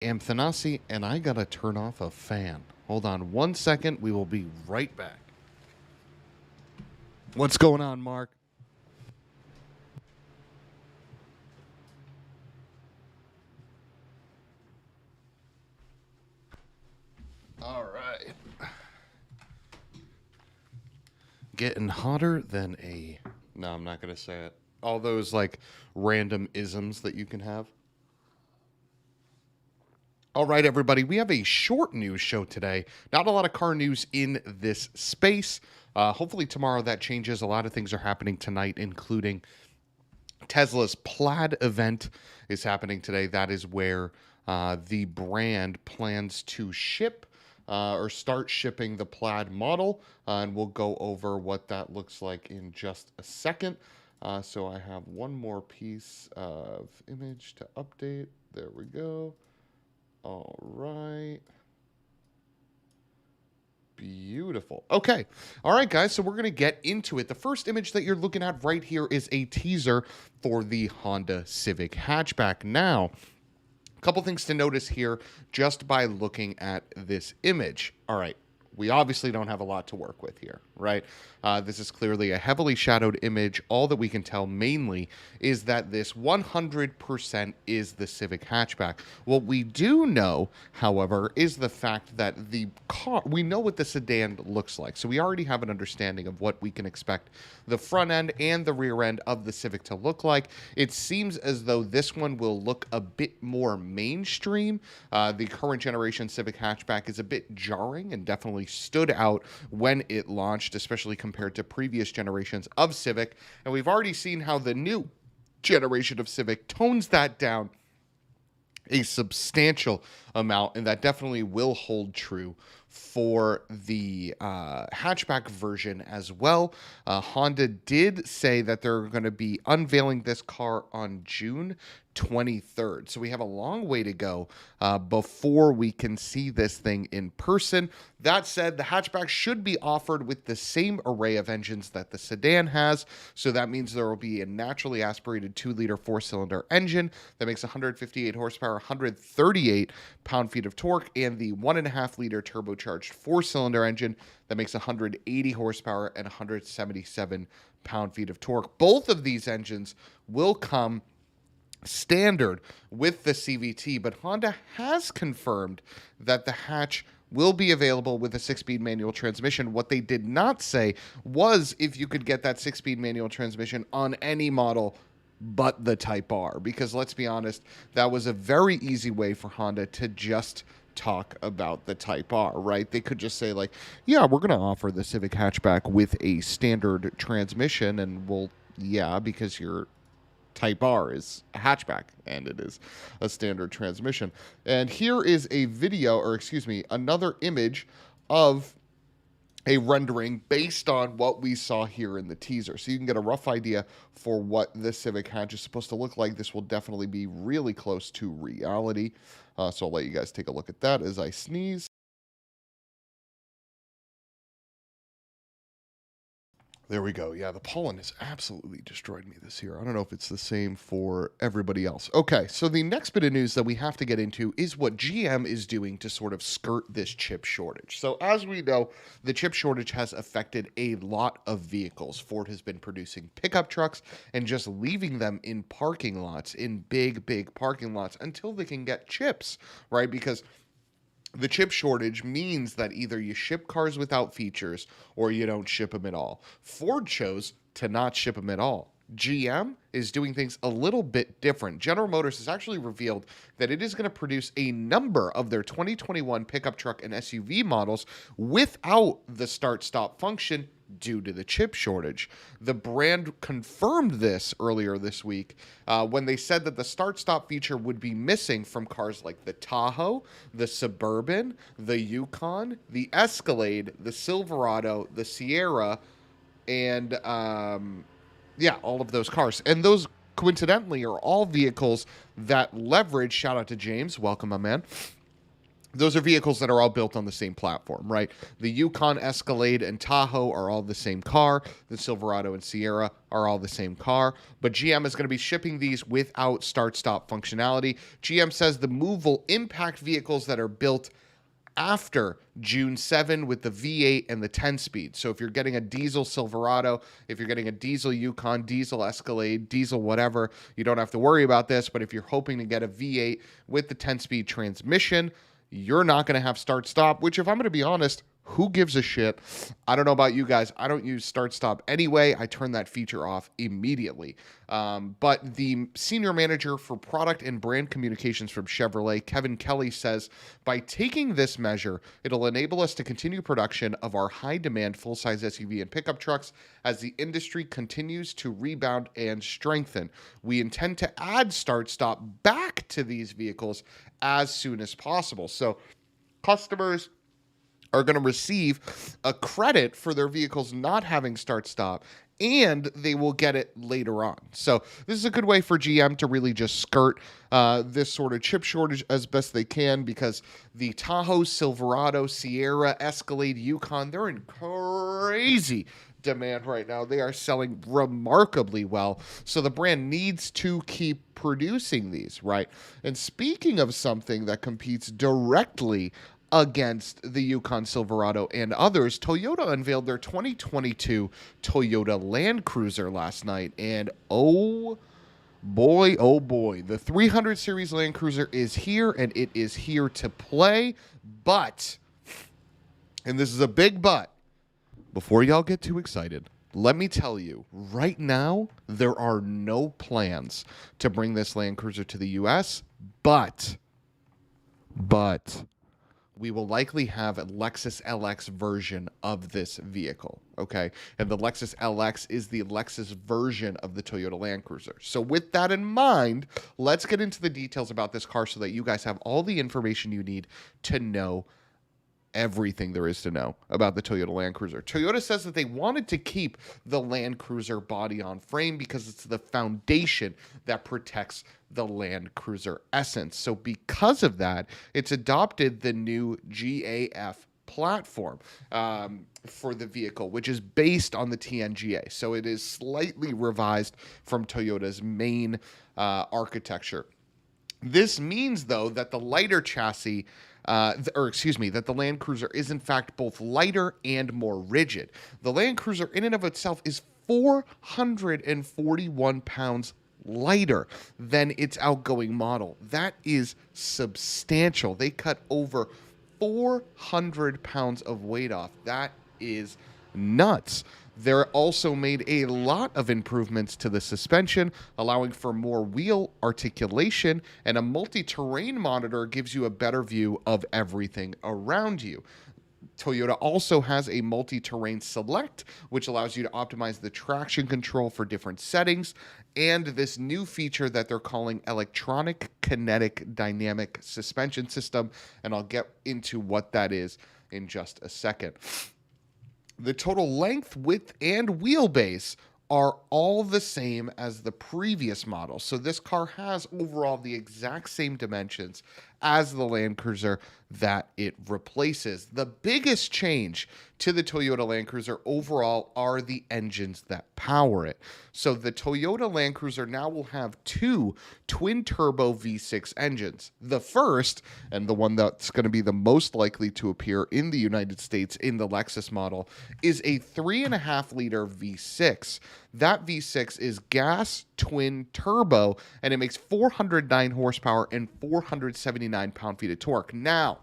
am Thanasi, and I gotta turn off a fan. Hold on 1 second. We will be right back. What's going on, Mark? All right. Getting hotter than a. No, I'm not gonna say it. All those like random isms that you can have. All right, everybody, we have a short news show today. Not a lot of car news in this space. Hopefully, tomorrow that changes. A lot of things are happening tonight, including Tesla's Plaid event is happening today. That is where the brand plans to ship or start shipping the Plaid model. And we'll go over what that looks like in just a second. So I have one more piece of image to update. There we go. All right. Beautiful. Okay. All right, guys. So we're going to get into it. The first image that you're looking at right here is a teaser for the Honda Civic hatchback. Now, a couple things to notice here just by looking at this image. All right. We obviously don't have a lot to work with here, right? This is clearly a heavily shadowed image. All that we can tell mainly is that this 100% is the Civic hatchback. What we do know, however, is the fact that the car, we know what the sedan looks like. So we already have an understanding of what we can expect the front end and the rear end of the Civic to look like. It seems as though this one will look a bit more mainstream. The current generation Civic hatchback is a bit jarring and definitely stood out when it launched, especially compared to previous generations of Civic. And we've already seen how the new generation of Civic tones that down a substantial amount, and that definitely will hold true for the hatchback version as well. Honda did say that they're going to be unveiling this car on June 23rd. So we have a long way to go before we can see this thing in person. That said, the hatchback should be offered with the same array of engines that the sedan has. So that means there will be a naturally aspirated 2-liter 4-cylinder engine that makes 158 horsepower, 138 pound-feet of torque, and the 1.5-liter turbocharged 4-cylinder engine that makes 180 horsepower and 177 pound-feet of torque. Both of these engines will come standard with the CVT, but Honda has confirmed that the hatch will be available with a 6-speed manual transmission. What they did not say was if you could get that 6-speed manual transmission on any model but the Type R, because let's be honest, that was a very easy way for Honda to just talk about the Type R, right? They could just say like, yeah, we're going to offer the Civic hatchback with a standard transmission, and because you're Type R is a hatchback, and it is a standard transmission. And here is a video, or excuse me, another image of a rendering based on what we saw here in the teaser. So you can get a rough idea for what the Civic hatch is supposed to look like. This will definitely be really close to reality. So I'll let you guys take a look at that as I sneeze. There we go. Yeah, the pollen has absolutely destroyed me this year. I don't know if it's the same for everybody else. Okay, so the next bit of news that we have to get into is what GM is doing to sort of skirt this chip shortage. So as we know, the chip shortage has affected a lot of vehicles. Ford has been producing pickup trucks and just leaving them in parking lots, in big parking lots, until they can get chips, right? Because the chip shortage means that either you ship cars without features or you don't ship them at all. Ford chose to not ship them at all. GM is doing things a little bit different. General Motors has actually revealed that it is going to produce a number of their 2021 pickup truck and SUV models without the start-stop function due to the chip shortage. The brand confirmed this earlier this week when they said that the start-stop feature would be missing from cars like the Tahoe, the Suburban, the Yukon, the Escalade, the Silverado, the Sierra, and all of those cars. And those, coincidentally, are all vehicles that leverage, shout out to James, welcome, my man, those are vehicles that are all built on the same platform, right? The Yukon, Escalade, and Tahoe are all the same car. The Silverado and Sierra are all the same car. But GM is going to be shipping these without start-stop functionality. GM says the move will impact vehicles that are built after June 7 with the V8 and the 10-speed. So if you're getting a diesel Silverado, if you're getting a diesel Yukon, diesel Escalade, diesel whatever, you don't have to worry about this. But if you're hoping to get a V8 with the 10-speed transmission, you're not going to have start-stop, which if I'm going to be honest, who gives a shit? I don't know about you guys. I don't use start-stop anyway. I turn that feature off immediately. But the senior manager for product and brand communications from Chevrolet, Kevin Kelly, says, by taking this measure, it'll enable us to continue production of our high-demand full-size SUV and pickup trucks as the industry continues to rebound and strengthen. We intend to add start-stop back to these vehicles as soon as possible. So customers are going to receive a credit for their vehicles not having start-stop, and they will get it later on. So this is a good way for GM to really just skirt this sort of chip shortage as best they can, because the Tahoe, Silverado, Sierra, Escalade, Yukon, they're in crazy demand right now. They are selling remarkably well. So the brand needs to keep producing these, right? And speaking of something that competes directly against the Yukon, Silverado, and others, Toyota unveiled their 2022 Toyota Land Cruiser last night. And oh boy, the 300 Series Land Cruiser is here, and it is here to play. But, and this is a big but, before y'all get too excited, let me tell you, right now, there are no plans to bring this Land Cruiser to the U.S., but we will likely have a Lexus LX version of this vehicle, okay? And the Lexus LX is the Lexus version of the Toyota Land Cruiser. So with that in mind, let's get into the details about this car so that you guys have all the information you need to know everything there is to know about the Toyota Land Cruiser. Toyota says that they wanted to keep the Land Cruiser body on frame because it's the foundation that protects the Land Cruiser essence. So because of that, it's adopted the new GAF platform for the vehicle, which is based on the TNGA. So it is slightly revised from Toyota's main architecture. This means, though, that the lighter chassis that the Land Cruiser is in fact both lighter and more rigid. The Land Cruiser in and of itself is 441 pounds lighter than its outgoing model. That is substantial. They cut over 400 pounds of weight off. That is nuts. They're also made a lot of improvements to the suspension, allowing for more wheel articulation, and a multi-terrain monitor gives you a better view of everything around you. Toyota also has a multi-terrain select, which allows you to optimize the traction control for different settings, and this new feature that they're calling electronic kinetic dynamic suspension system, and I'll get into what that is in just a second. The total length, width, and wheelbase are all the same as the previous model. So this car has overall the exact same dimensions as the Land Cruiser that it replaces. The biggest change to the Toyota Land Cruiser overall are the engines that power it. So the Toyota Land Cruiser now will have two twin-turbo V6 engines. The first, and the one that's going to be the most likely to appear in the United States in the Lexus model, is a 3.5-liter V6. That V6 is gas twin turbo, and it makes 409 horsepower and 479 pound-feet of torque. Now,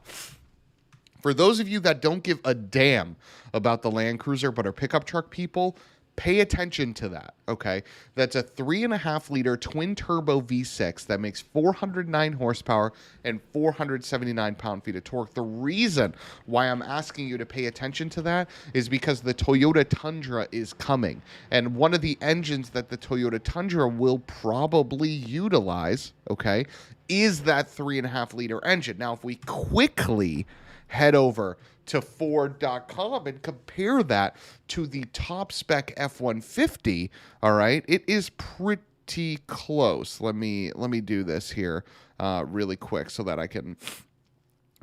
for those of you that don't give a damn about the Land Cruiser but are pickup truck people, pay attention to that, okay? That's a 3.5-liter twin-turbo V6 that makes 409 horsepower and 479 pound-feet of torque. The reason why I'm asking you to pay attention to that is because the Toyota Tundra is coming. And one of the engines that the Toyota Tundra will probably utilize, okay, is that 3.5-liter engine. Now, if we quickly head over to Ford.com and compare that to the top spec F-150, all right, it is pretty close. Let me do this here really quick so that I can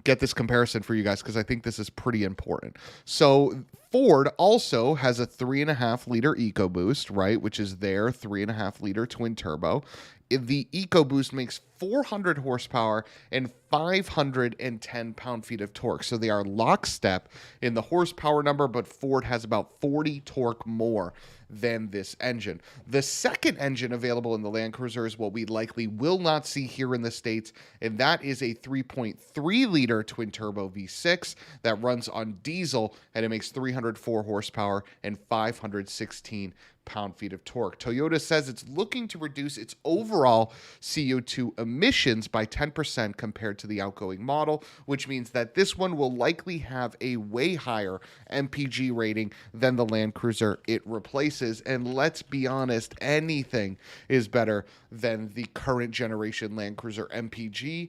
get this comparison for you guys because I think this is pretty important. So Ford also has a 3.5-liter EcoBoost, right, which is their 3.5-liter twin turbo. The EcoBoost makes 400 horsepower and 510 pound-feet of torque. So they are lockstep in the horsepower number, but Ford has about 40 torque more than this engine. The second engine available in the Land Cruiser is what we likely will not see here in the States, and that is a 3.3-liter twin-turbo V6 that runs on diesel, and it makes 304 horsepower and 516 pound-feet of torque. Toyota says it's looking to reduce its overall CO2 emissions by 10% compared to the outgoing model, which means that this one will likely have a way higher MPG rating than the Land Cruiser it replaces. And let's be honest, anything is better than the current generation Land Cruiser MPG,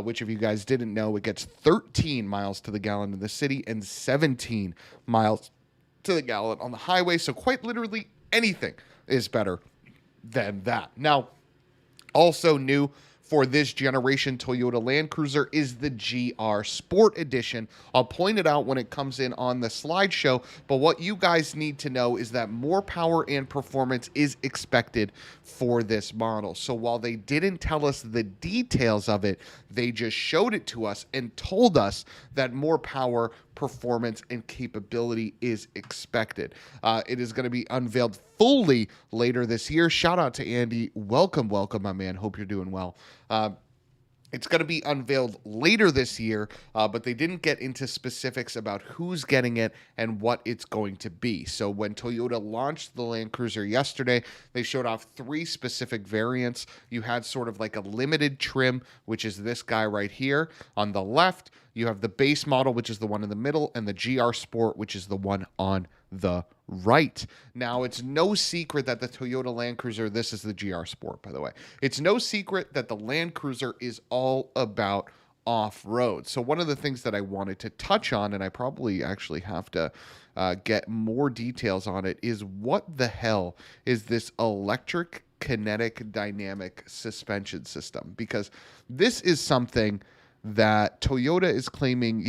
which, if you guys didn't know, it gets 13 miles to the gallon in the city and 17 miles to the gallon on the highway. So quite literally anything is better than that. Now, also new for this generation Toyota Land Cruiser is the GR Sport Edition. I'll point it out when it comes in on the slideshow, but what you guys need to know is that more power and performance is expected for this model. So while they didn't tell us the details of it, they just showed it to us and told us that more power, performance, and capability is expected. It is going to be unveiled fully later this year. Shout out to Andy. Welcome, my man. Hope you're doing well. It's going to be unveiled later this year, but they didn't get into specifics about who's getting it and what it's going to be. So when Toyota launched the Land Cruiser yesterday, they showed off 3 specific variants. You had sort of like a limited trim, which is this guy right here. On the left, you have the base model, which is the one in the middle, and the GR Sport, which is the one on the right. Now, it's no secret that the Toyota Land Cruiser, this is the GR Sport, by the way. It's no secret that the Land Cruiser is all about off-road. So one of the things that I wanted to touch on, and I probably actually have to get more details on it, is what the hell is this electric kinetic dynamic suspension system? Because this is something that Toyota is claiming,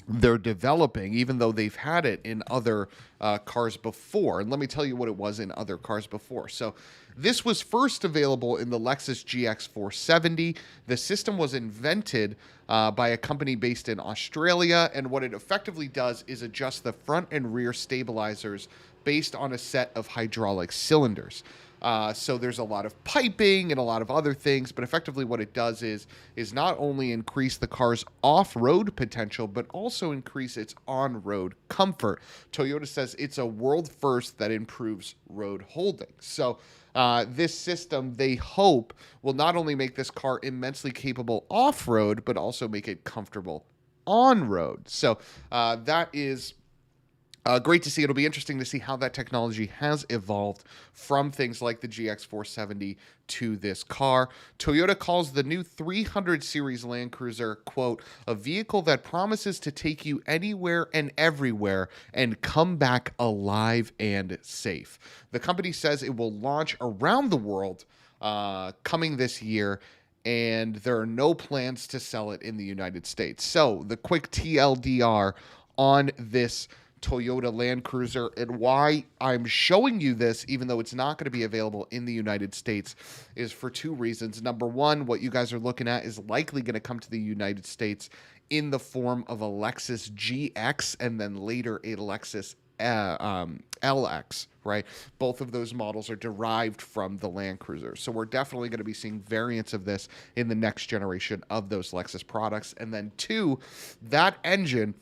they're developing, even though they've had it in other cars before. And let me tell you what it was in other cars before. So this was first available in the Lexus GX 470. The system was invented by a company based in Australia, and what it effectively does is adjust the front and rear stabilizers based on a set of hydraulic cylinders. So there's a lot of piping and a lot of other things, but effectively what it does is not only increase the car's off-road potential, but also increase its on-road comfort. Toyota says it's a world first that improves road holding. So this system, they hope, will not only make this car immensely capable off-road, but also make it comfortable on-road. So that is great to see. It'll be interesting to see how that technology has evolved from things like the GX 470 to this car. Toyota calls the new 300 series Land Cruiser, quote, a vehicle that promises to take you anywhere and everywhere and come back alive and safe. The company says it will launch around the world coming this year, and there are no plans to sell it in the United States. So the quick TLDR on this Toyota Land Cruiser and why I'm showing you this, even though it's not going to be available in the United States, is for 2 reasons. Number one, what you guys are looking at is likely going to come to the United States in the form of a Lexus GX and then later a Lexus LX, right? Both of those models are derived from the Land Cruiser. So we're definitely going to be seeing variants of this in the next generation of those Lexus products. And then 2, that engine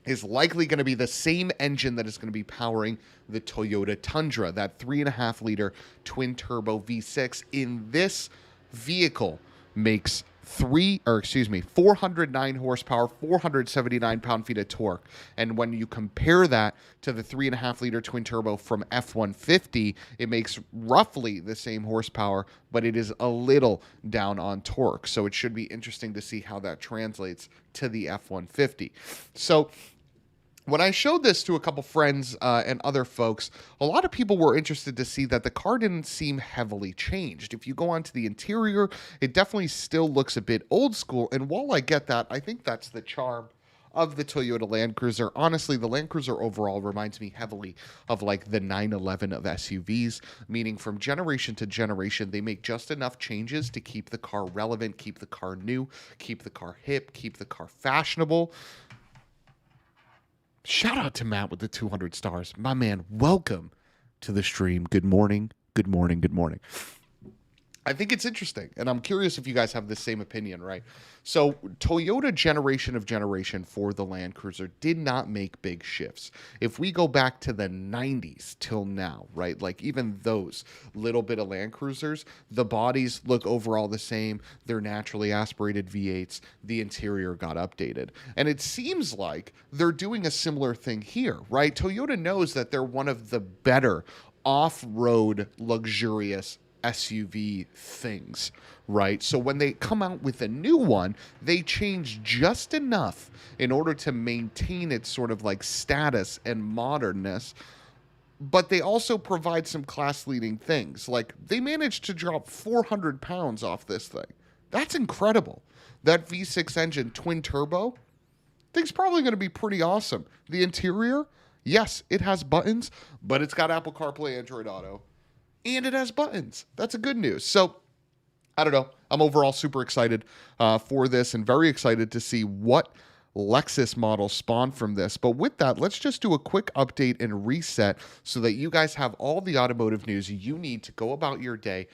is likely going to be the same engine that is going to be powering the Toyota Tundra, that 3.5-liter twin-turbo V6 in this vehicle makes 409 horsepower, 479 pound-feet of torque. And when you compare that to the 3.5-liter twin-turbo from F-150, it makes roughly the same horsepower, but it is a little down on torque. So it should be interesting to see how that translates to the F-150. So When I showed this to a couple friends and other folks, a lot of people were interested to see that the car didn't seem heavily changed. If you go onto the interior, it definitely still looks a bit old school. And while I get that, I think that's the charm of the Toyota Land Cruiser. Honestly, the Land Cruiser overall reminds me heavily of like the 911 of SUVs, meaning from generation to generation, they make just enough changes to keep the car relevant, keep the car new, keep the car hip, keep the car fashionable. Shout out to Matt with the 200 stars. My man, welcome to the stream. Good morning. Good morning. Good morning. I think it's interesting, and I'm curious if you guys have the same opinion, right? So Toyota generation for the Land Cruiser did not make big shifts. If we go back to the 90s till now, right, like even those little bit of Land Cruisers, the bodies look overall the same. They're naturally aspirated V8s. The interior got updated. And it seems like they're doing a similar thing here, right? Toyota knows that they're one of the better off-road luxurious SUV things, right? So when they come out with a new one, they change just enough in order to maintain its sort of like status and modernness, but they also provide some class-leading things. Like they managed to drop 400 pounds off this thing. That's incredible. That V6 engine, twin turbo, thing's probably going to be pretty awesome. The interior, yes, it has buttons, but it's got Apple CarPlay, Android Auto, and it has buttons. That's a good news. So, I don't know. I'm overall super excited for this and very excited to see what Lexus models spawn from this. But with that, let's just do a quick update and reset so that you guys have all the automotive news you need to go about your day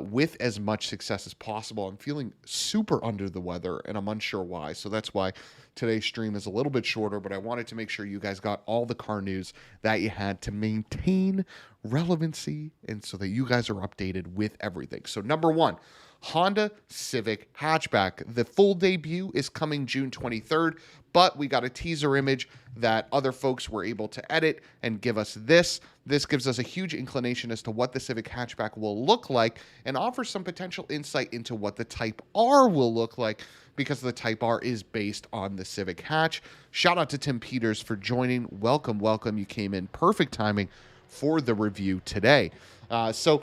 with as much success as possible. I'm feeling super under the weather, and I'm unsure why. So that's why today's stream is a little bit shorter, but I wanted to make sure you guys got all the car news that you had to maintain relevancy and so that you guys are updated with everything. So number one, Honda Civic hatchback. The full debut is coming June 23rd, but we got a teaser image that other folks were able to edit and give us this. This gives us a huge inclination as to what the Civic hatchback will look like and offers some potential insight into what the Type R will look like, because the Type R is based on the Civic hatch. Shout out to Tim Peters for joining. Welcome, welcome. You came in perfect timing for the review today. So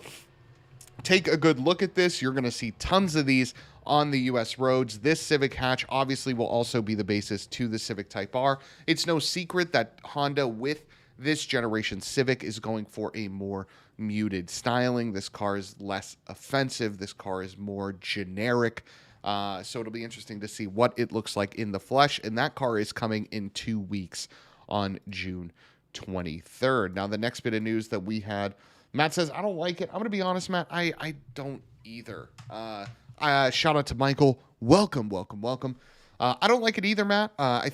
take a good look at this. You're going to see tons of these on the U.S. roads. This Civic hatch obviously will also be the basis to the Civic Type R. It's no secret that Honda with this generation Civic is going for a more muted styling. This car is less offensive. This car is more generic. So it'll be interesting to see what it looks like in the flesh. And that car is coming in 2 weeks on June 23rd. Now, the next bit of news that we had, Matt says, I don't like it. I'm going to be honest, Matt, I don't either. Shout out to Michael. Welcome, welcome, welcome. I don't like it either, Matt. I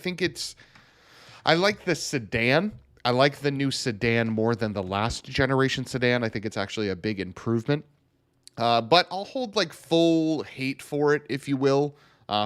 like the sedan. I like the new sedan more than the last generation sedan. I think it's actually a big improvement. But I'll hold like full hate for it, if you will,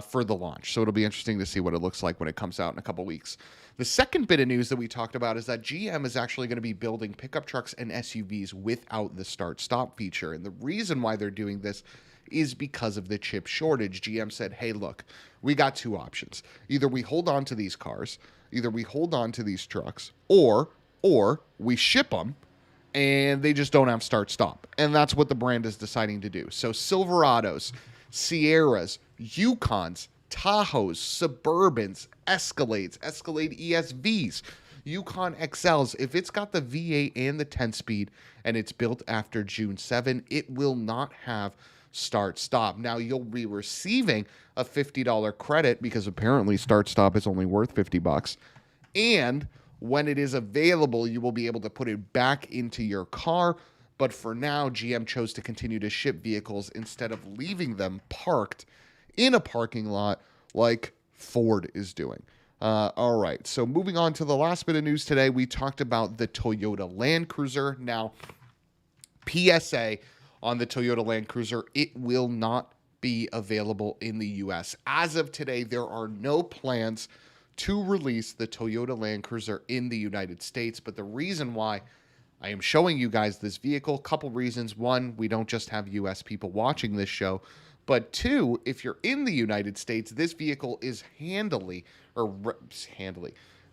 for the launch. So it'll be interesting to see what it looks like when it comes out in a couple weeks. The second bit of news that we talked about is that GM is actually going to be building pickup trucks and SUVs without the start-stop feature. And the reason why they're doing this is because of the chip shortage. GM said, hey, look, we got two options. Either we hold on to these cars, either we hold on to these trucks, or we ship them and they just don't have start-stop. And that's what the brand is deciding to do. So Silverados, Sierras, Yukons, Tahoes, Suburbans, Escalades, Escalade ESVs, Yukon XLs. If it's got the V8 and the 10-speed and it's built after June 7, it will not have start-stop. Now, you'll be receiving a $50 credit because apparently start-stop is only worth $50. And when it is available, you will be able to put it back into your car. But for now, GM chose to continue to ship vehicles instead of leaving them parked in a parking lot like Ford is doing. All right, so moving on to the last bit of news today, we talked about the Toyota Land Cruiser. Now, PSA on the Toyota Land Cruiser, it will not be available in the U.S. As of today, there are no plans to release the Toyota Land Cruiser in the United States, but the reason why I am showing you guys this vehicle, couple reasons. One, we don't just have U.S. people watching this show, but two, if you're in the United States, this vehicle is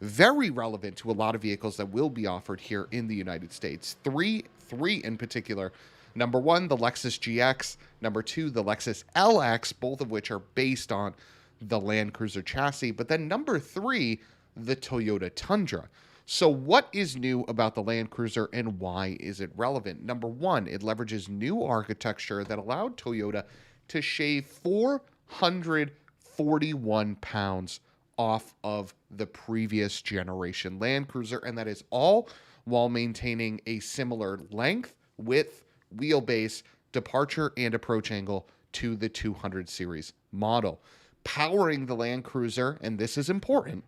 very relevant to a lot of vehicles that will be offered here in the United States. Three in particular. Number one, the Lexus GX. Number two, the Lexus LX, both of which are based on the Land Cruiser chassis. But then number three, the Toyota Tundra. So what is new about the Land Cruiser and why is it relevant? Number one, it leverages new architecture that allowed Toyota to shave 441 pounds off of the previous generation Land Cruiser, and that is all while maintaining a similar length, width, wheelbase, departure, and approach angle to the 200 series model. Powering the Land Cruiser, and this is important,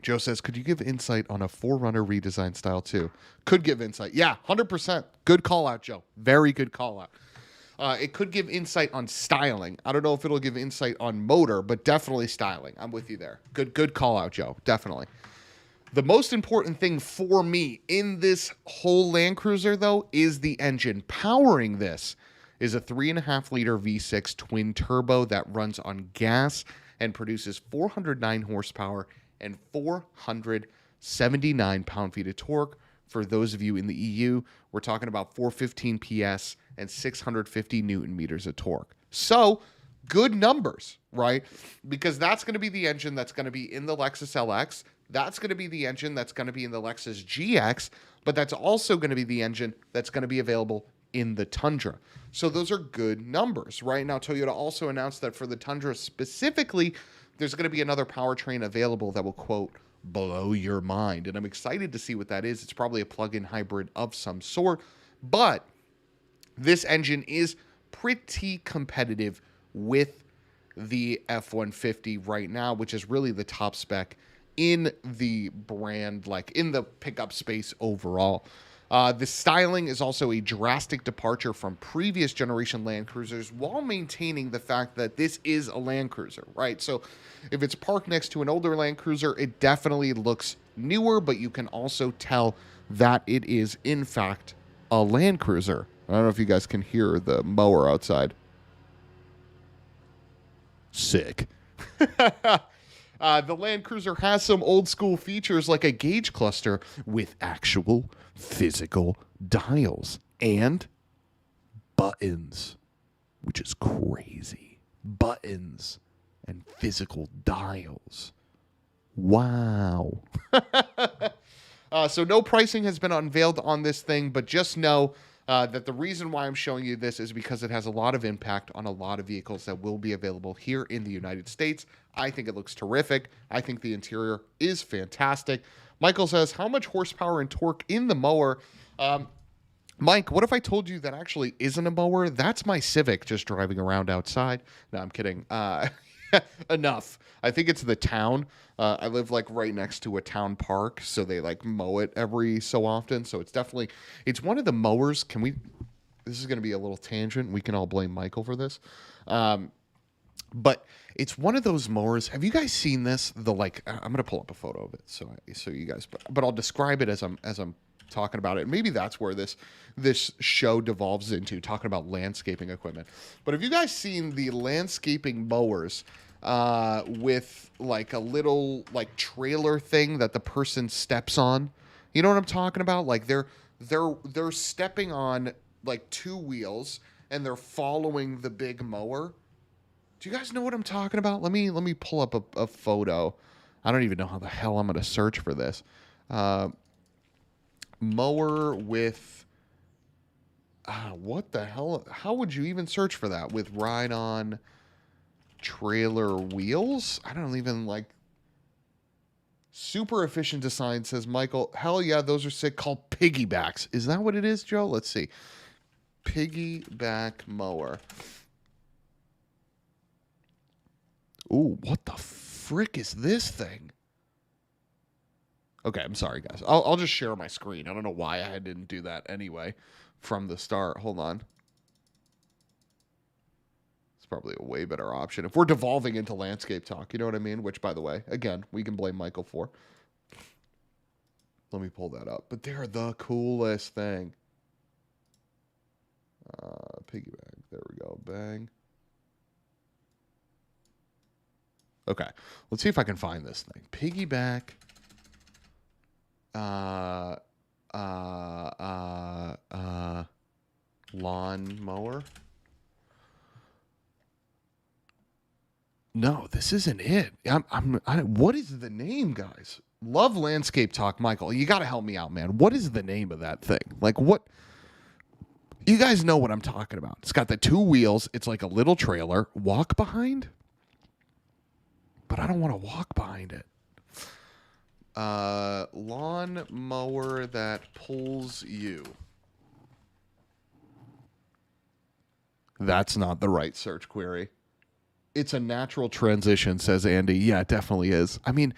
Joe says, could you give insight on a 4Runner redesign style too? Could give insight. Yeah, 100%. Good call out, Joe. Very good call out. It could give insight on styling. I don't know if it'll give insight on motor, but definitely styling. I'm with you there. Good call out, Joe. Definitely. The most important thing for me in this whole Land Cruiser, though, is the engine. Powering this is a 3.5-liter V6 twin turbo that runs on gas and produces 409 horsepower and 479 pound-feet of torque. For those of you in the EU, we're talking about 415 PS and 650 Newton meters of torque. So, good numbers, right? Because that's going to be the engine that's going to be in the Lexus LX. That's going to be the engine that's going to be in the Lexus GX. But that's also going to be the engine that's going to be available in the Tundra. So those are good numbers, right? Now, Toyota also announced that for the Tundra specifically, there's going to be another powertrain available that will, quote, blow your mind. And I'm excited to see what that is. It's probably a plug-in hybrid of some sort. But this engine is pretty competitive with the F-150 right now, which is really the top spec in the brand, like in the pickup space overall. The styling is also a drastic departure from previous generation Land Cruisers while maintaining the fact that this is a Land Cruiser, right? So if it's parked next to an older Land Cruiser, it definitely looks newer, but you can also tell that it is, in fact, a Land Cruiser. I don't know if you guys can hear the mower outside. Sick. The Land Cruiser has some old school features like a gauge cluster with actual physical dials and buttons, which is crazy. Buttons and physical dials. Wow. So no pricing has been unveiled on this thing, but just know that the reason why I'm showing you this is because it has a lot of impact on a lot of vehicles that will be available here in the United States. I think it looks terrific. I think the interior is fantastic. Michael says, how much horsepower and torque in the mower? Mike, what if I told you that actually isn't a mower? That's my Civic just driving around outside. No, I'm kidding. Enough. I think it's the town. I live like right next to a town park, so they like mow it every so often. So it's one of the mowers. This is going to be a little tangent. We can all blame Michael for this. But it's one of those mowers. Have you guys seen this? I'm going to pull up a photo of it so you guys, but I'll describe it as I'm talking about it. Maybe that's where this show devolves into, talking about landscaping equipment. But have you guys seen the landscaping mowers with like a little like trailer thing that the person steps on? You know what I'm talking about? Like they're stepping on like two wheels and they're following the big mower. Do you guys know what I'm talking about? Let me pull up a photo. I don't even know how the hell I'm going to search for this. Mower with what the hell? How would you even search for that with ride-on trailer wheels? I don't even like. Super efficient design, says Michael. Hell yeah, those are sick. Called piggybacks. Is that what it is, Joe? Let's see. Piggyback mower. Ooh, what the frick is this thing? Okay, I'm sorry, guys. I'll just share my screen. I don't know why I didn't do that anyway from the start. Hold on. It's probably a way better option. If we're devolving into landscape talk, you know what I mean? Which, by the way, again, we can blame Michael for. Let me pull that up. But they're the coolest thing. Piggyback. There we go. Bang. Okay. Let's see if I can find this thing. Piggyback. Lawn mower. No, this isn't it. What is the name, guys? Love landscape talk, Michael. You got to help me out, man. What is the name of that thing? Like, what? You guys know what I'm talking about. It's got the 2 wheels. It's like a little trailer. Walk behind? But I don't want to walk behind it. Lawn mower that pulls you. That's not the right search query. It's a natural transition, says Andy. Yeah, it definitely is. I mean,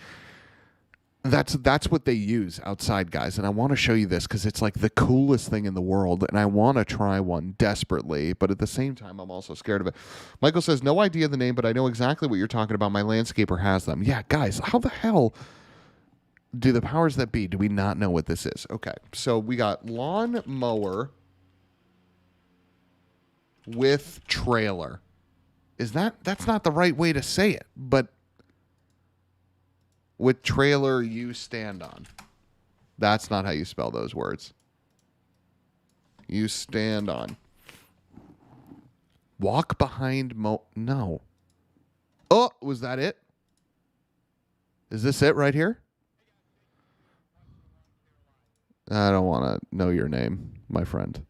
that's what they use outside, guys. And I want to show you this because it's like the coolest thing in the world. And I want to try one desperately. But at the same time, I'm also scared of it. Michael says, no idea the name, but I know exactly what you're talking about. My landscaper has them. Yeah, guys, how the hell do the powers that be, do we not know what this is? Okay, so we got lawn mower with trailer. That's not the right way to say it, but with trailer you stand on. That's not how you spell those words. You stand on. Walk behind no. Oh, was that it? Is this it right here? I don't want to know your name, my friend.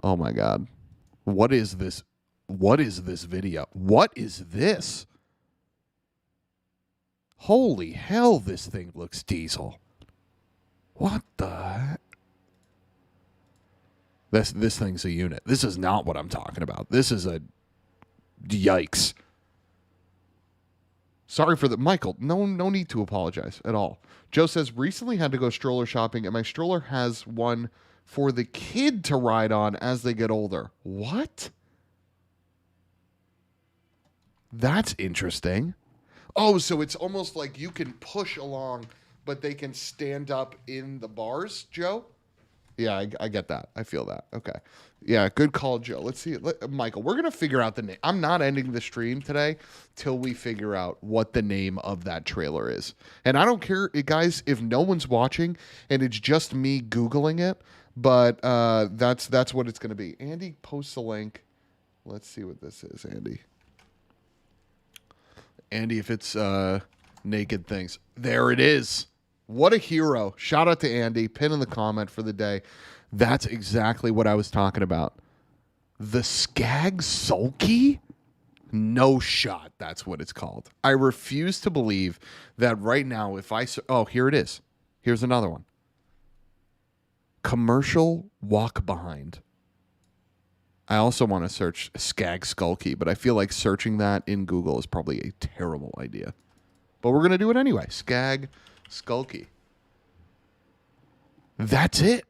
Oh my God. What is this? What is this video? What is this? Holy hell, this thing looks diesel. What the heck? This thing's a unit. This is not what I'm talking about. This is a yikes. Sorry for the Michael. No need to apologize at all. Joe says recently had to go stroller shopping, and my stroller has one for the kid to ride on as they get older. What? That's interesting. Oh, so it's almost like you can push along, but they can stand up in the bars, Joe? Yeah, I get that. I feel that. Okay. Yeah, good call, Joe. Let's see. Michael, we're going to figure out the name. I'm not ending the stream today till we figure out what the name of that trailer is. And I don't care, guys, if no one's watching and it's just me Googling it, but that's what it's going to be. Andy posts a link. Let's see what this is, Andy. Andy, if it's naked things. There it is. What a hero. Shout out to Andy. Pin in the comment for the day. That's exactly what I was talking about. The Skag Sulky? No shot. That's what it's called. I refuse to believe that right now if I... Oh, here it is. Here's another one. Commercial walk behind. I also want to search Skag Skulky, but I feel like searching that in Google is probably a terrible idea. But we're going to do it anyway. Skag Skulky. That's it.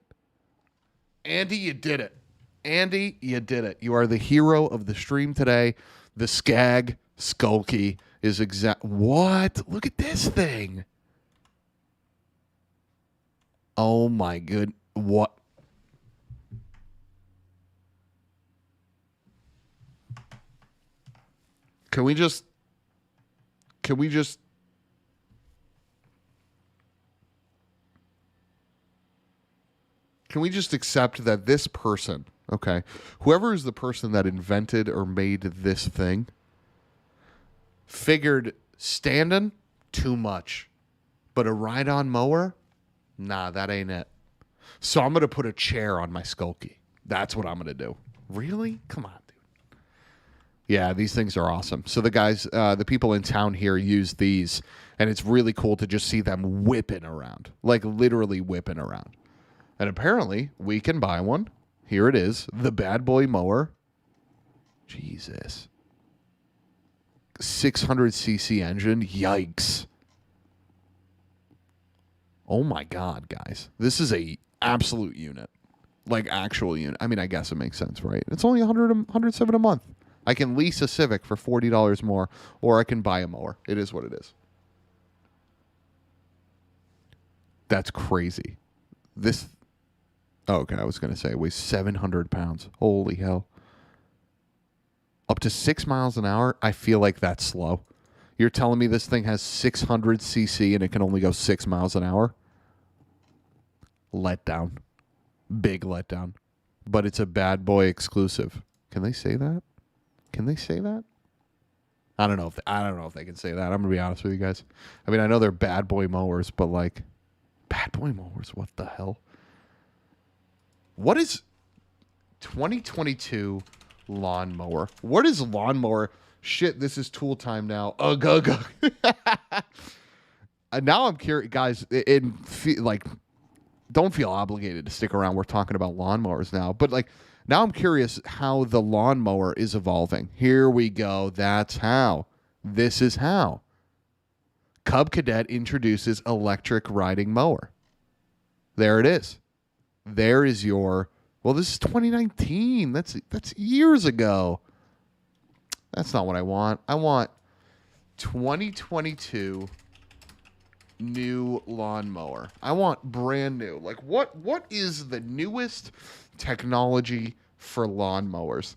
Andy, you did it. Andy, you did it. You are the hero of the stream today. The Skag Skulky is exact. What? Look at this thing. Oh my good. What? Can we just accept that this person, okay, whoever is the person that invented or made this thing, figured standing, too much. But a ride-on mower? Nah, that ain't it. So I'm going to put a chair on my Skulky. That's what I'm going to do. Really? Come on, dude. Yeah, these things are awesome. So the guys, the people in town here use these, and it's really cool to just see them whipping around, like literally whipping around. And apparently, we can buy one. Here it is, the Bad Boy Mower. Jesus. 600cc engine. Yikes. Oh my God, guys. This is a absolute unit. Like actual unit. I mean, I guess it makes sense, right? It's only $107 a month. I can lease a Civic for $40 more, or I can buy a mower. It is what it is. That's crazy. This... Oh, okay, I was going to say it weighs 700 pounds. Holy hell. Up to 6 miles an hour, I feel like that's slow. You're telling me this thing has 600 cc and it can only go 6 miles an hour? Letdown. Big letdown. But it's a bad boy exclusive. Can they say that? Can they say that? I don't know if they can say that. I'm gonna be honest with you guys. I mean, I know they're bad boy mowers, but like, bad boy mowers. What the hell? What is 2022 lawnmower? What is lawnmower? Shit, this is tool time now. Ugh, ugh, ugh. Now I'm curious, guys. Don't feel obligated to stick around. We're talking about lawnmowers now, but like. Now I'm curious how the lawnmower is evolving. Here we go. That's how. This is how. Cub Cadet introduces electric riding mower. There it is. There is your... Well, this is 2019. That's years ago. That's not what I want. I want 2022 new lawnmower. I want brand new. Like, what is the newest technology for lawnmowers?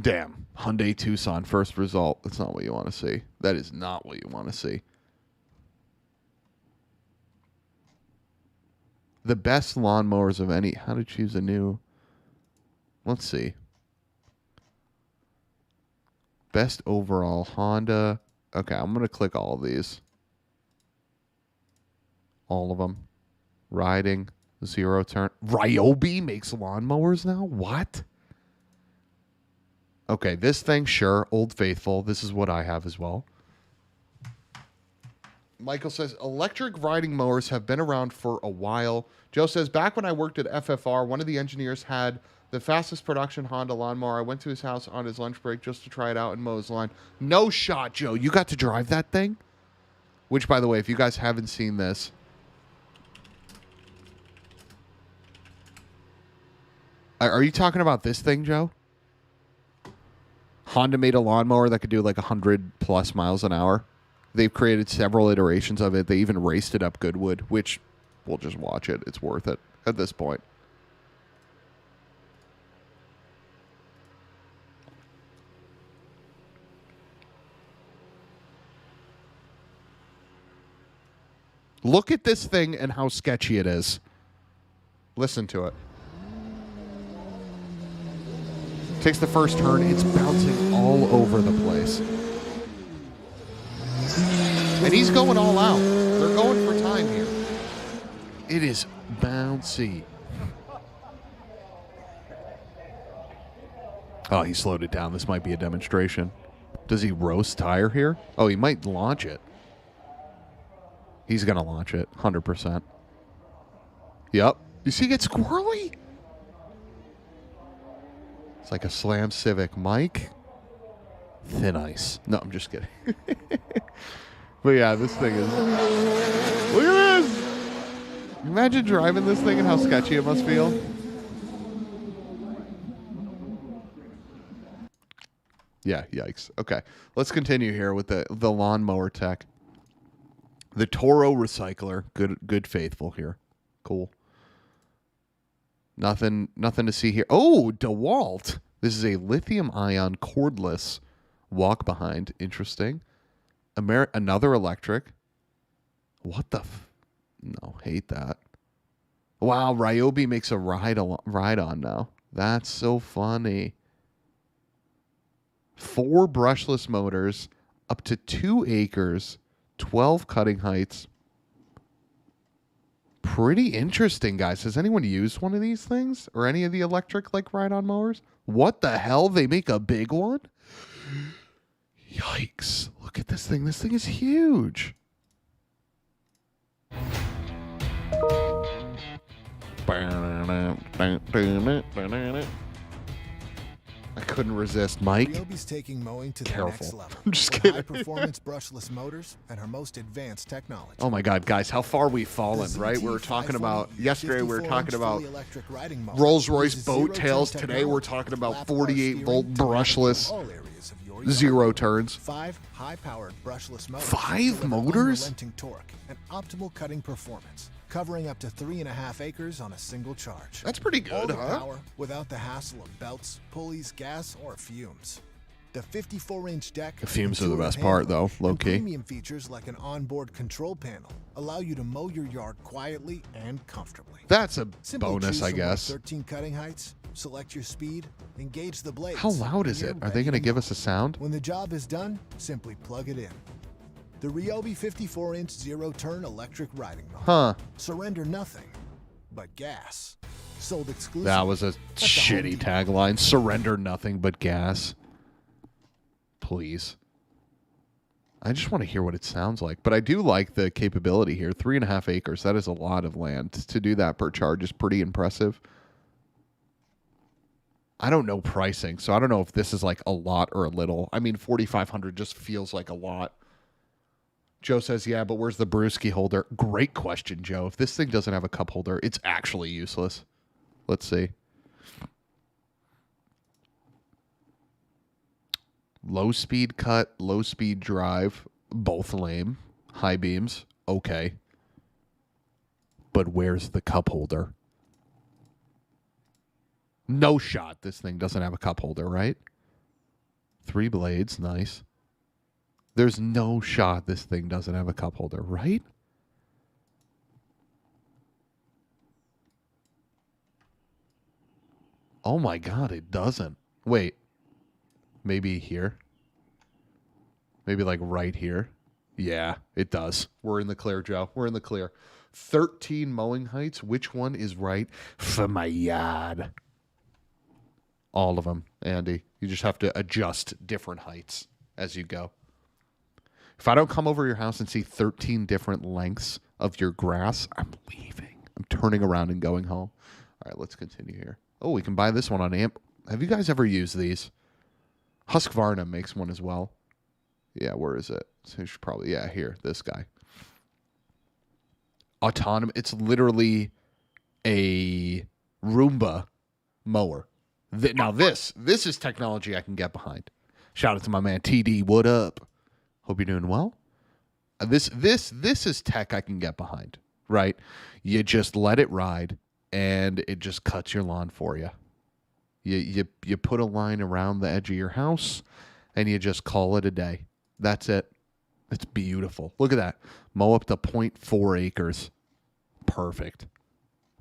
Damn. Hyundai Tucson, first result. That's not what you want to see. That is not what you want to see. The best lawnmowers of any. How to choose a new. Let's see. Best overall Honda. Okay, I'm going to click all of these. All of them. Riding. Zero turn. Ryobi makes lawnmowers now? What? Okay, this thing, sure. Old Faithful. This is what I have as well. Michael says, electric riding mowers have been around for a while. Joe says, back when I worked at FFR, one of the engineers had the fastest production Honda lawnmower. I went to his house on his lunch break just to try it out and mow his lawn. No shot, Joe. You got to drive that thing? Which, by the way, if you guys haven't seen this, are you talking about this thing, Joe? Honda made a lawnmower that could do like 100 plus miles an hour. They've created several iterations of it. They even raced it up Goodwood, which we'll just watch it. It's worth it at this point. Look at this thing and how sketchy it is. Listen to it. Takes the first turn. It's bouncing all over the place. And he's going all out. They're going for time here. It is bouncy. Oh, he slowed it down. This might be a demonstration. Does he roast tire here? Oh, he might launch it. He's going to launch it. 100%. Yep. You see it get squirrely? It's like a Slam Civic. Mike? Thin ice. No, I'm just kidding. But yeah, this thing is... Look at this! Imagine driving this thing and how sketchy it must feel. Yeah, yikes. Okay, let's continue here with the lawnmower tech. The Toro Recycler. Good faithful here. Cool. Nothing to see here. Oh, DeWalt. This is a lithium-ion cordless walk-behind. Interesting. Another electric. What the... No, hate that. Wow, Ryobi makes a ride-on now. That's so funny. 4 brushless motors, up to 2 acres, 12 cutting heights. Pretty interesting, guys. Has anyone used one of these things? Or any of the electric, like, ride-on mowers? What the hell? They make a big one? Yikes. Look at this thing. This thing is huge. I couldn't resist, Mike. Ryobi's taking mowing to Careful. the next level. I'm just kidding. High-performance brushless motors and her most advanced technology. Oh my God, guys, how far we've fallen, right? We were talking about, yesterday we were talking about Rolls-Royce boat tails. Today we're talking about 48-volt brushless zero turns. 5 high-powered brushless motors. 5 motors? Unrelenting torque and optimal cutting performance. covering up to 3.5 acres on a single charge. That's pretty All good, the huh? power without the hassle of belts, pulleys, gas, or fumes. The 54-inch deck. The fumes are the intuitive best part, handling, though, low and key. Premium features like an onboard control panel allow you to mow your yard quietly and comfortably. That's a Simply bonus, choose I from one of guess. 13 cutting heights, select your speed, engage the blades. How loud and is you're it? Are they ready going to to give mow. us a sound? When the job is done, simply plug it in. The Ryobi 54-inch zero-turn electric riding mower. Huh. Surrender nothing but gas. Sold exclusively. That was a at the Home shitty Depot. tagline. Surrender nothing but gas. Please. I just want to hear what it sounds like. But I do like the capability here. 3.5 acres. That is a lot of land. To do that per charge is pretty impressive. I don't know pricing, so I don't know if this is like a lot or a little. I mean, 4,500 just feels like a lot. Joe says, yeah, but where's the brewski holder? Great question, Joe. If this thing doesn't have a cup holder, it's actually useless. Let's see. Low speed cut, low speed drive, both lame. High beams, okay. But where's the cup holder? No shot this thing doesn't have a cup holder, right? 3 blades, nice. There's no shot this thing doesn't have a cup holder, right? Oh my God, it doesn't. Wait. Maybe here? Maybe like right here? Yeah, it does. We're in the clear, Joe. We're in the clear. 13 mowing heights. Which one is right for my yard? All of them, Andy. You just have to adjust different heights as you go. If I don't come over your house and see 13 different lengths of your grass, I'm leaving. I'm turning around and going home. All right, let's continue here. Oh, we can buy this one on Amp. Have you guys ever used these? Husqvarna makes one as well. Yeah, where is it? So you should probably, yeah, here, this guy. Autonomous. It's literally a Roomba mower. Now this is technology I can get behind. Shout out to my man TD. What up? Hope you're doing well. This is tech I can get behind. Right? You just let it ride, and it just cuts your lawn for you. You put a line around the edge of your house, and you just call it a day. That's it. It's beautiful. Look at that. Mow up to 0.4 acres. Perfect.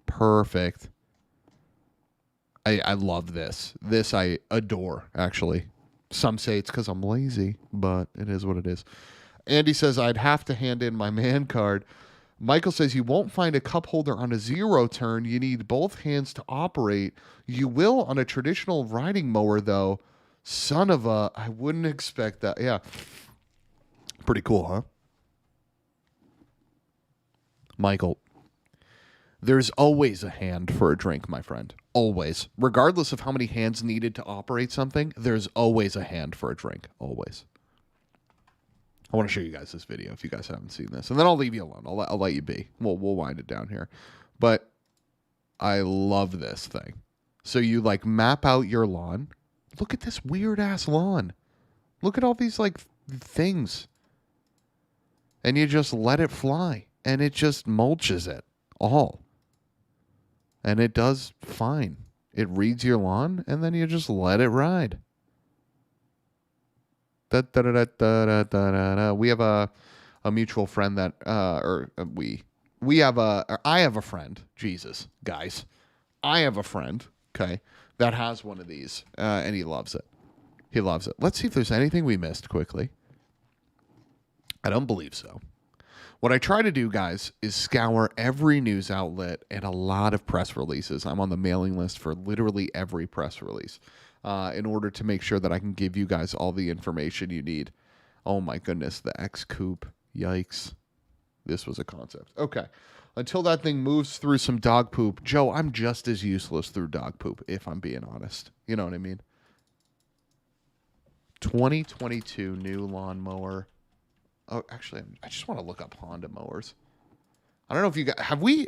Perfect. I love this. This I adore, actually. Some say it's because I'm lazy, but it is what it is. Andy says I'd have to hand in my man card. Michael says you won't find a cup holder on a zero turn. You need both hands to operate. You will on a traditional riding mower, though. Son of a, I wouldn't expect that. Yeah. Pretty cool, huh? Michael, there's always a hand for a drink, my friend. Always. Regardless of how many hands needed to operate something, there's always a hand for a drink. Always. I want to show you guys this video if you guys haven't seen this. And then I'll leave you alone. I'll let you be. We'll wind it down here. But I love this thing. So you like map out your lawn. Look at this weird ass lawn. Look at all these like things. And you just let it fly. And it just mulches it all. And it does fine. It reads your lawn and then you just let it ride. We have a mutual friend that I have a friend, Jesus, guys. I have a friend, okay, that has one of these, and he loves it. He loves it. Let's see if there's anything we missed quickly. I don't believe so. What I try to do, guys, is scour every news outlet and a lot of press releases. I'm on the mailing list for literally every press release in order to make sure that I can give you guys all the information you need. Oh, my goodness. The X-Coupe. Yikes. This was a concept. Okay. Until that thing moves through some dog poop. Joe, I'm just as useless through dog poop, if I'm being honest. You know what I mean? 2022 new lawnmower. Oh, actually, I just want to look up Honda mowers. I don't know if you guys have we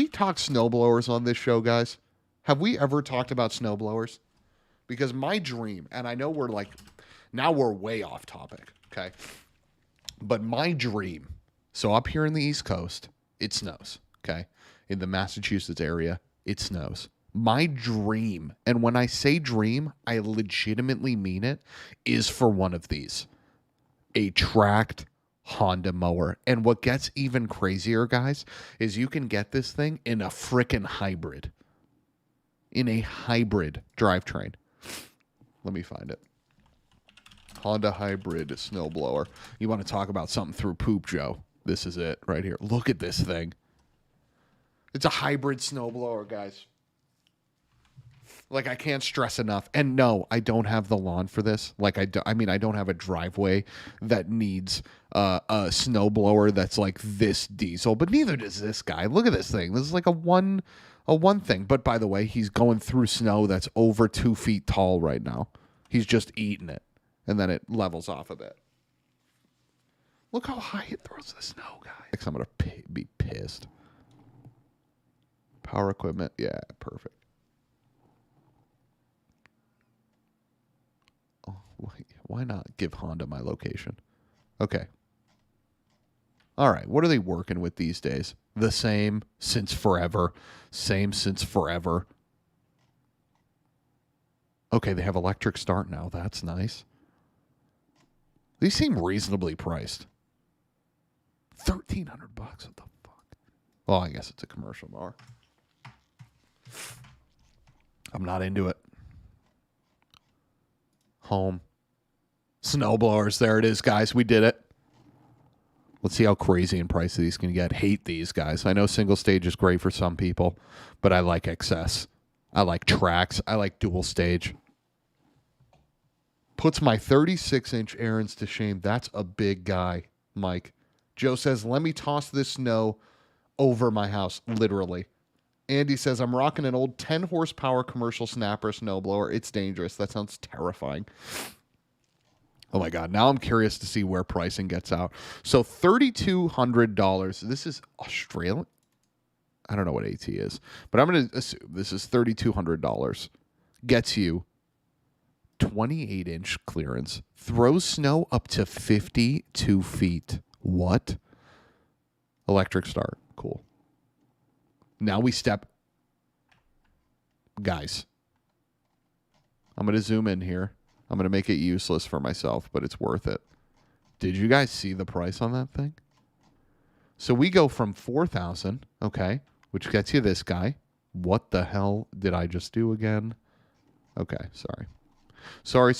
talked snowblowers on this show, guys? Have we ever talked about snowblowers? Because my dream, and I know we're way off topic, okay? But my dream, so up here in the East Coast, it snows, okay, in the Massachusetts area, it snows. My dream, and when I say dream, I legitimately mean it, is for one of these. A tracked Honda mower. And what gets even crazier, guys, is you can get this thing in a frickin' hybrid. In a hybrid drivetrain. Let me find it. Honda hybrid snowblower. You want to talk about something through poop, Joe? This is it right here. Look at this thing. It's a hybrid snowblower, guys. Like, I can't stress enough. And no, I don't have the lawn for this. Like, I don't have a driveway that needs a snowblower that's like this diesel, but neither does this guy. Look at this thing. This is like a one thing. But by the way, he's going through snow that's over 2 feet tall right now. He's just eating it. And then it levels off a bit. Look how high it throws the snow, guys. I'm going to be pissed. Power equipment. Yeah, perfect. Oh, why not give Honda my location? Okay. All right. What are they working with these days? The same since forever. Same since forever. Okay, they have electric start now. That's nice. These seem reasonably priced. $1,300. What the fuck? Well, I guess it's a commercial bar. I'm not into it. Home. Snowblowers. There it is, guys. We did it. Let's see how crazy and pricey these can get. Hate these, guys. I know single stage is great for some people, but I like XS. I like tracks. I like dual stage. Puts my 36-inch errands to shame. That's a big guy, Mike. Joe says, let me toss this snow over my house, literally. Andy says, I'm rocking an old 10-horsepower commercial snapper snowblower. It's dangerous. That sounds terrifying. Oh, my God. Now I'm curious to see where pricing gets out. So $3,200. This is Australian. I don't know what AT is, but I'm going to assume this is $3,200. Gets you 28-inch clearance. Throws snow up to 52 feet. What? Electric start. Cool. Now we step. Guys, I'm going to zoom in here. I'm going to make it useless for myself, but it's worth it. Did you guys see the price on that thing? So we go from $4,000, okay, which gets you this guy. What the hell did I just do again? Okay, sorry. Sorry.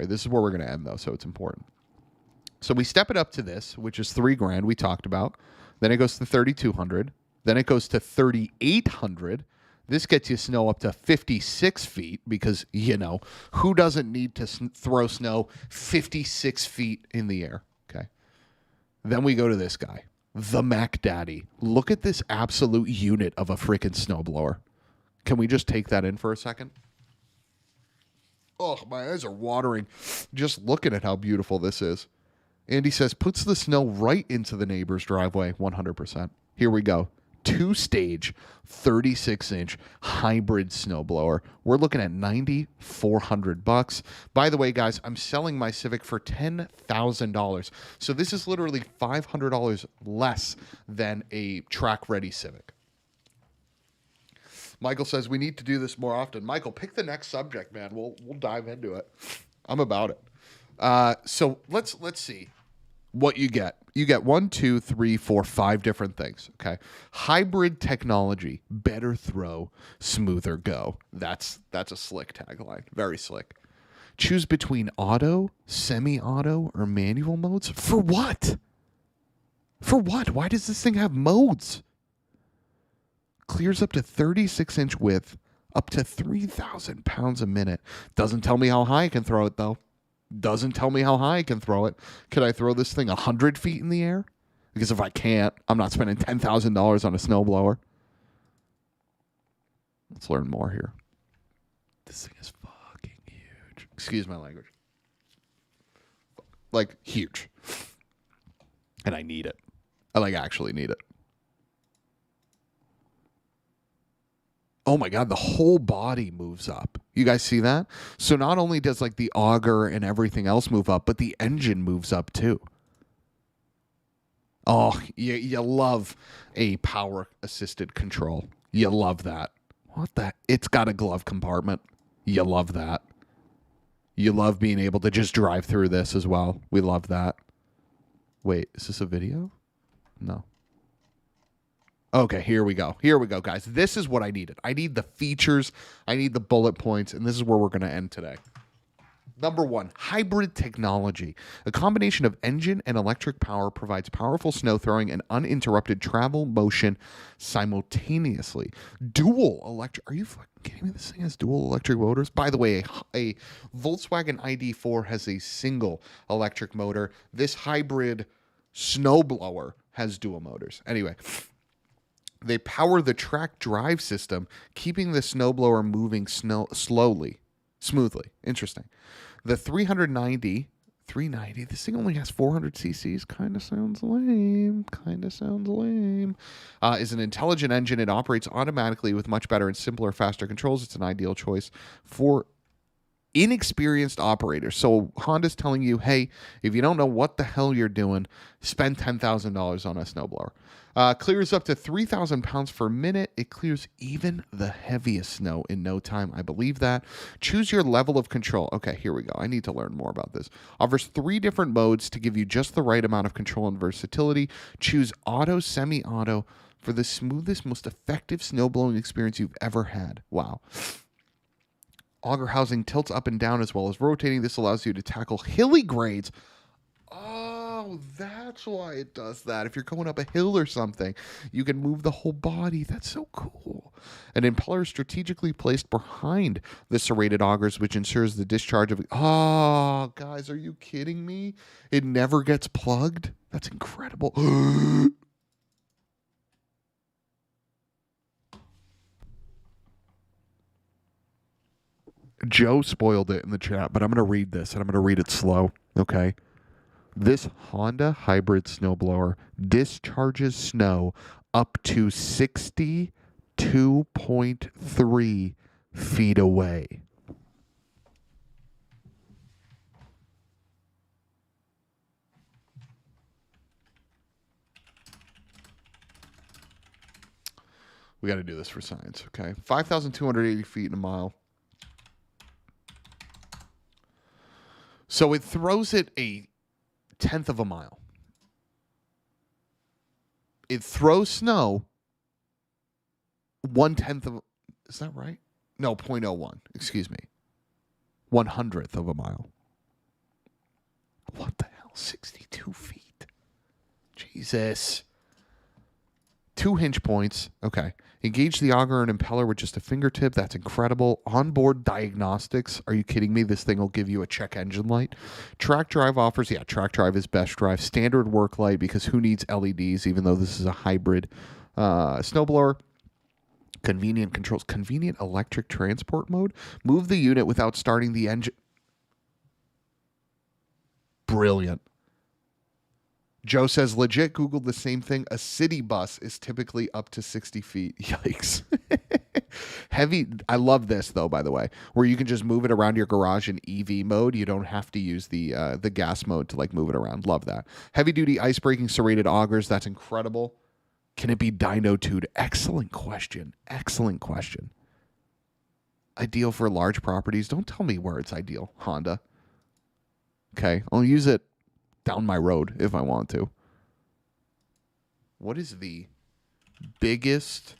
This is where we're going to end, though, so it's important. So we step it up to this, which is $3,000 we talked about. Then it goes to $3,200. Then it goes to $3,800. This gets you snow up to 56 feet because, you know, who doesn't need to throw snow 56 feet in the air? Okay. Then we go to this guy, the Mac Daddy. Look at this absolute unit of a freaking snowblower. Can we just take that in for a second? Oh, my eyes are watering just looking at how beautiful this is. Andy says, puts the snow right into the neighbor's driveway, 100%. Here we go. 2-stage, 36-inch hybrid snowblower. We're looking at $9,400. By the way, guys, I'm selling my Civic for $10,000. So this is literally $500 less than a track-ready Civic. Michael says we need to do this more often. Michael, pick the next subject, man. We'll dive into it. I'm about it. So let's see what you get. You get 1, 2, 3, 4, 5 different things. Okay, hybrid technology, better throw, smoother go. That's a slick tagline. Very slick. Choose between auto, semi-auto, or manual modes. For what? For what? Why does this thing have modes? Clears up to 36-inch width, up to 3,000 pounds a minute. Doesn't tell me how high I can throw it, though. Doesn't tell me how high I can throw it. Could I throw this thing 100 feet in the air? Because if I can't, I'm not spending $10,000 on a snowblower. Let's learn more here. This thing is fucking huge. Excuse my language. Like, huge. And I need it. I, actually need it. Oh my God, the whole body moves up. You guys see that? So not only does the auger and everything else move up, but the engine moves up too. Oh, you love a power-assisted control. You love that. What the? It's got a glove compartment. You love that. You love being able to just drive through this as well. We love that. Wait, is this a video? No. Okay, here we go. Here we go, guys. This is what I needed. I need the features. I need the bullet points, and this is where we're going to end today. Number one, hybrid technology. A combination of engine and electric power provides powerful snow throwing and uninterrupted travel motion simultaneously. Dual electric. Are you fucking kidding me? This thing has dual electric motors. By the way, a Volkswagen ID4 has a single electric motor. This hybrid snowblower has dual motors. Anyway, they power the track drive system, keeping the snowblower moving smoothly. Interesting. The 390, this thing only has 400 cc's. Kind of sounds lame. Is an intelligent engine. It operates automatically with much better and simpler, faster controls. It's an ideal choice for inexperienced operators. So Honda's telling you, hey, if you don't know what the hell you're doing, spend $10,000 on a snowblower. Clears up to 3,000 pounds per minute. It clears even the heaviest snow in no time. I believe that. Choose your level of control. Okay, here we go. I need to learn more about this. Offers 3 different modes to give you just the right amount of control and versatility. Choose auto, semi-auto for the smoothest, most effective snowblowing experience you've ever had. Wow. Auger housing tilts up and down as well as rotating. This allows you to tackle hilly grades. Oh, that's why it does that. If you're going up a hill or something, you can move the whole body. That's so cool. An impeller is strategically placed behind the serrated augers, which ensures the discharge of... Oh, guys, are you kidding me? It never gets plugged? That's incredible. Joe spoiled it in the chat, but I'm going to read this, and I'm going to read it slow, okay? This Honda hybrid snowblower discharges snow up to 62.3 feet away. We got to do this for science, okay? 5,280 feet in a mile. So it throws it a tenth of a mile. It throws snow 1/10 of... Is that right? No, 0.01. Excuse me. 1/100th of a mile. What the hell? 62 feet. Jesus. 2 hinge points. Okay. Engage the auger and impeller with just a fingertip. That's incredible. Onboard diagnostics. Are you kidding me? This thing will give you a check engine light. Track drive offers. Yeah, track drive is best drive. Standard work light, because who needs LEDs, even though this is a hybrid snowblower. Convenient controls. Convenient electric transport mode. Move the unit without starting the engine. Brilliant. Joe says, legit Googled the same thing. A city bus is typically up to 60 feet. Yikes. Heavy. I love this, though, by the way, where you can just move it around your garage in EV mode. You don't have to use the gas mode to like move it around. Love that. Heavy duty ice breaking serrated augers. That's incredible. Can it be dyno tuned? Excellent question. Excellent question. Ideal for large properties. Don't tell me where it's ideal, Honda. Okay. I'll use it down my road if I want to. What is the biggest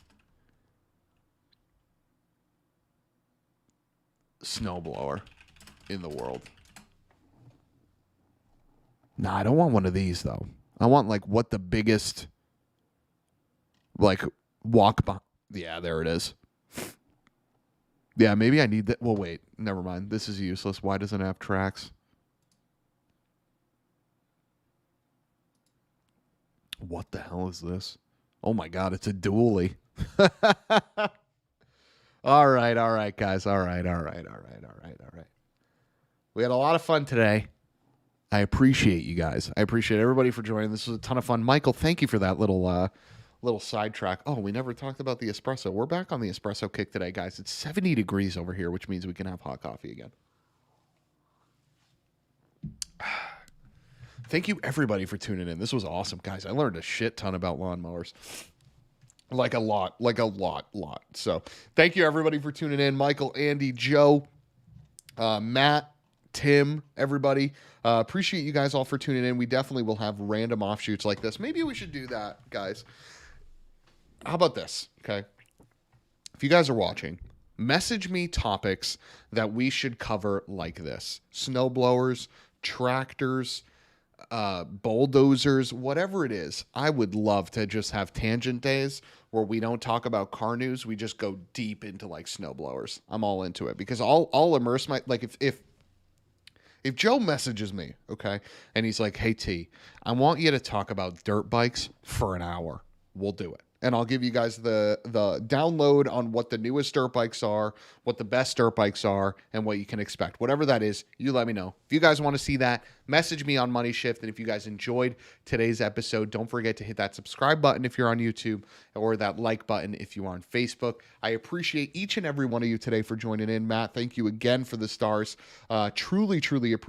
snowblower in the world? Nah, I don't want one of these though. I want like what the biggest like walk by. Yeah, there it is. Yeah, maybe I need that. Well, wait, never mind. This is useless. Why doesn't it have tracks? What the hell is this? Oh my God, it's a dually. All right, guys. All right. We had a lot of fun today. I appreciate you guys. I appreciate everybody for joining. This was a ton of fun. Michael, thank you for that little sidetrack. Oh, we never talked about the espresso. We're back on the espresso kick today, guys. It's 70 degrees over here, which means we can have hot coffee again. Thank you, everybody, for tuning in. This was awesome, guys. I learned a shit ton about lawnmowers. Like a lot. So thank you, everybody, for tuning in. Michael, Andy, Joe, Matt, Tim, everybody. Appreciate you guys all for tuning in. We definitely will have random offshoots like this. Maybe we should do that, guys. How about this? Okay. If you guys are watching, message me topics that we should cover like this. Snowblowers, tractors, bulldozers, whatever it is. I would love to just have tangent days where we don't talk about car news. We just go deep into like snowblowers. I'm all into it because I'll immerse my, like if Joe messages me, okay, and he's like, "Hey T, I want you to talk about dirt bikes for an hour," we'll do it. And I'll give you guys the download on what the newest dirt bikes are, what the best dirt bikes are, and what you can expect. Whatever that is, you let me know. If you guys want to see that, message me on MoneyShift. And if you guys enjoyed today's episode, don't forget to hit that subscribe button if you're on YouTube or that like button if you are on Facebook. I appreciate each and every one of you today for joining in. Matt, thank you again for the stars. Truly, truly appreciate